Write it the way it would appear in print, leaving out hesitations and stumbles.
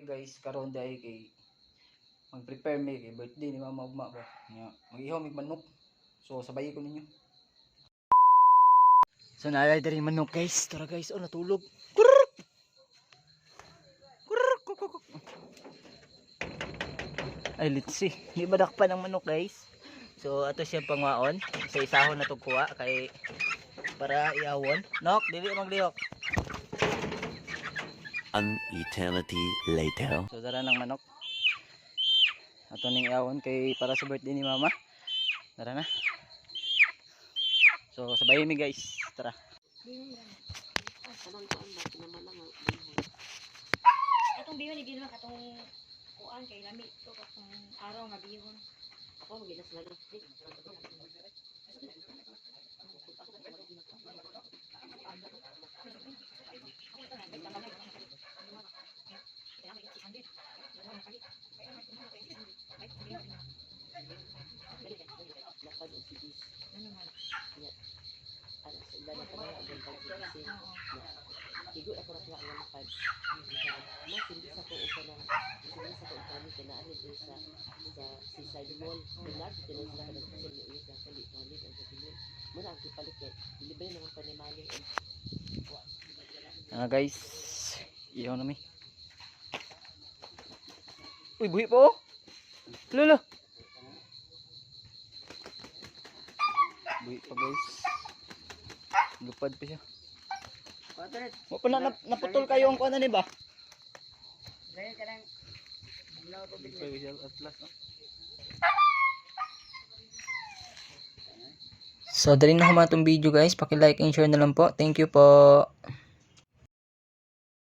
Guys, karon day kay mag-prepare mi kay birthday ni mama ugma ba. Nya, mag-ihaw mig manok. So sabay ko ninyo. So naalay diri manok guys. Tara guys, oh natulog. Kurr! Kurr! Kukuk. Ay litsi. Di ba dakpan ang manok guys? So ato siya pangwaon. Isa-isahon na tog kuha kay para iawon. Nok, dili maglihok. An eternity later. So dara ng manok. Ato ning iawon kay para sa birthday ni mama. Tara na. So sabay mi guys. Tara. Atong bihon ni ginawa katong kuan kay lami to katong araw nga bihon. Ako magilas na lang. Igo ako ra nga ng pad. Mas hindi sa ko upa ng hindi sa ko upa ni kanaan dito sa seaside mall. Binag dito sa kada kusog ni ulit ang palit ang kapilin. Muna ang kipalit kay libre naman panimali. Guys, ihaw na mi. Uy, buhi po. Lolo. Buhi pa guys. Lupad pa siya. Mo pa na naputol kayo ang kuan ni ba? So, dali na humatong video guys. Paki-like and share na lang po. Thank you po.